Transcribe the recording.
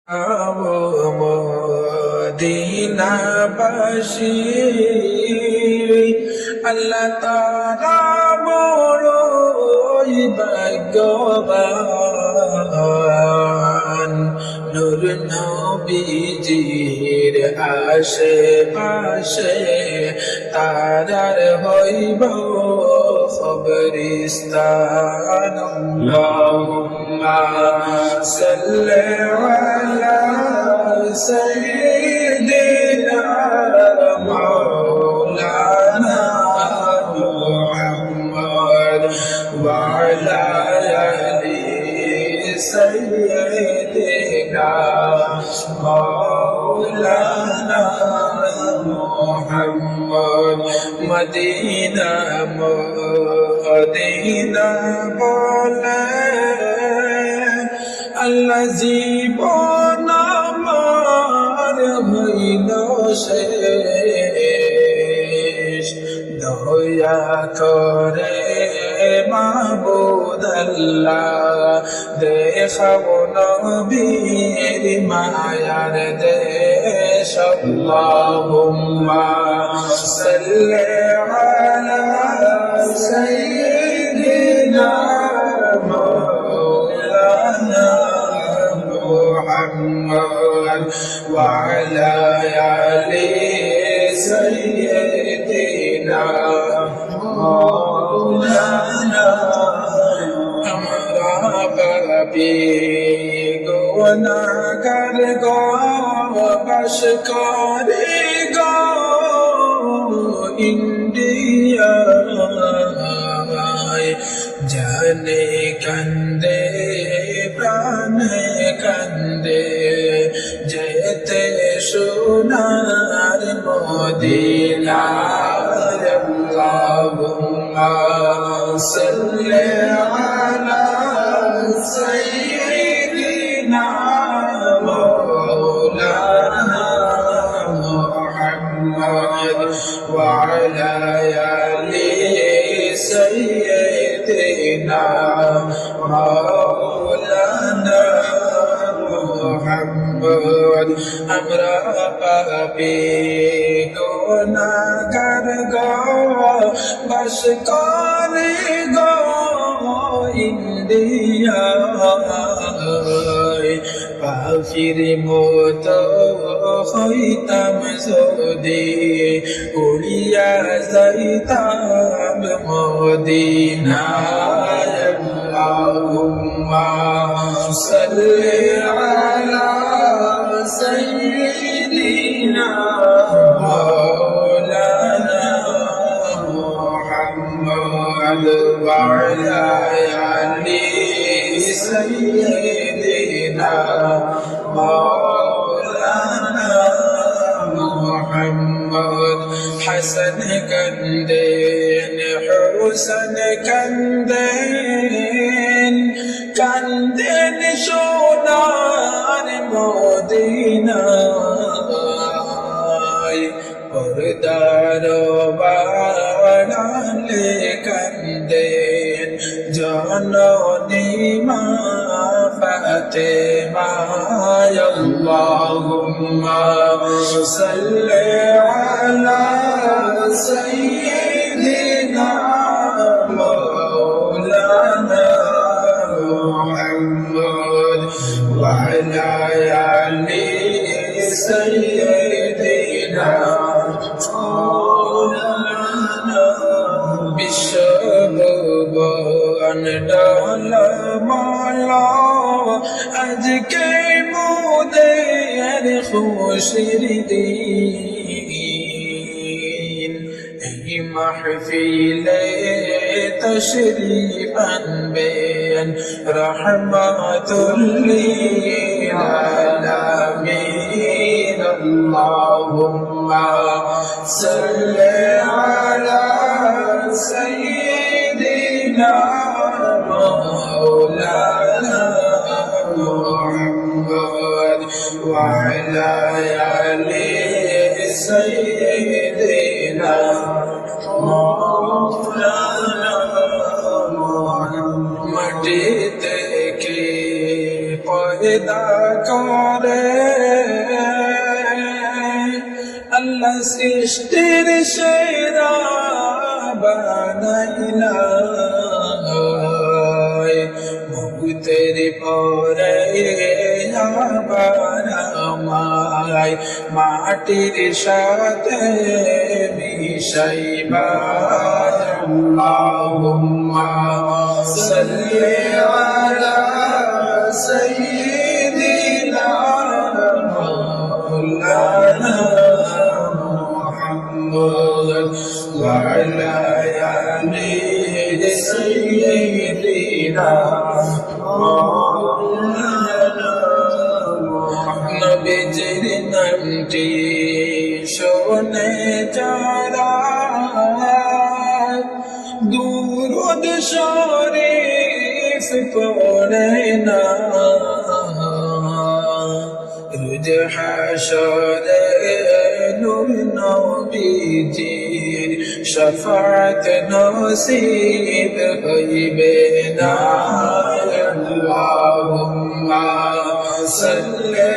আবো মদিনাবাসী আল্লাহ তাআলা বড়ই ভাগ্যবান। নূর নবীজির আশেপাশে তারার হইব কবরস্থান। আল্লাহুম্মা সাল্লি আলা সাইয়্যিদিনা মাওলানা মুহাম্মদ ওয়া আলা আলি সাইয়্যিদিনা মাওলানা মুহাম্মদ। মদিনা মদিনা বলে আল্লাহ জীবন আমার হইল শেষ। দয়া করে মাবুদ আল্লাহ দেখাও নবীর মায়ার দেশ। আল্লাহুম্মা সাল্লি আলা সাইয়্যিদিনা মাওলানা মুহাম্মদ ওয়া আলা আলি সাইয়্যিদিনা মাওলানা। আমরা পাপী গুনাহগার গো বাস করে গো ইন্ডিয়ায়, জানে কান্দে প্রাণে কান্দে যেতে সোনার মদিনায়। আল্লাহুম্মা সাল্লি আলা সাইয়্যিদিনা মাওলানা মুহাম্মদ ওয়া আলা আলি সাইয়্যিদিনা মাওলানা মুহাম্মদ। আমরা পাপী গুনাহগার গো বাস করে গো ইন্ডিয়ায়, পাখির মতো হইতাম যদি উড়িয়া যাইতাম মদিনায়। আল্লাহুম্মা সাল্লি আলা সাইয়্যিদিনা মাওলানা মুহাম্মদ ওয়া আলা আলি সাইয়্যিদিনা মাওলানা মুহাম্মদ। হাসান কান্দেন হুসেন কান্দেন কান্দেন সোনার মদিনায়, পর্দার বাড়ালে কান্দেন জননী মা ফাতেমা। আল্লাহুম্মা সাল্লি আলা সাইয়্যিদিনা মাওলানা মুহাম্মদ ওয়া আলা আলি সাইয়্যিদিনা মাওলানা। বিশ্বভুবন ডালমালা আজকে মোদের খুশির দিন, এই মাহফিলে তশরিফ আনবেন রহমাতুল লিল আলামিন। আল্লাহুম্মা সাল্লি আলা সাইয়্যিদিনা মাওলানা মুহাম্মদ ওয়া আলা আলি সাইয়্যিদিনা মাওলানা মুহাম্মদ। মাটি থেকে পয়দা করে সৃষ্টির সেরা বানাইলা মুক্তের পরে আবার আমায় মাটির সাথে মিশাইবা আল্লাহুম্মা সাল্লি আলা সাইয়্যিদিনা মাওলানা মুহাম্মদ ওয়া আলা আলি সাইয়্যিদিনা নবীজির নামটি শোনে যারা দুরূদ শরীফ পড়ে না রোজ হাশরে নূর নবীজির শাফাত নসিব হইবে না আল্লাহুম্মা সাল্লি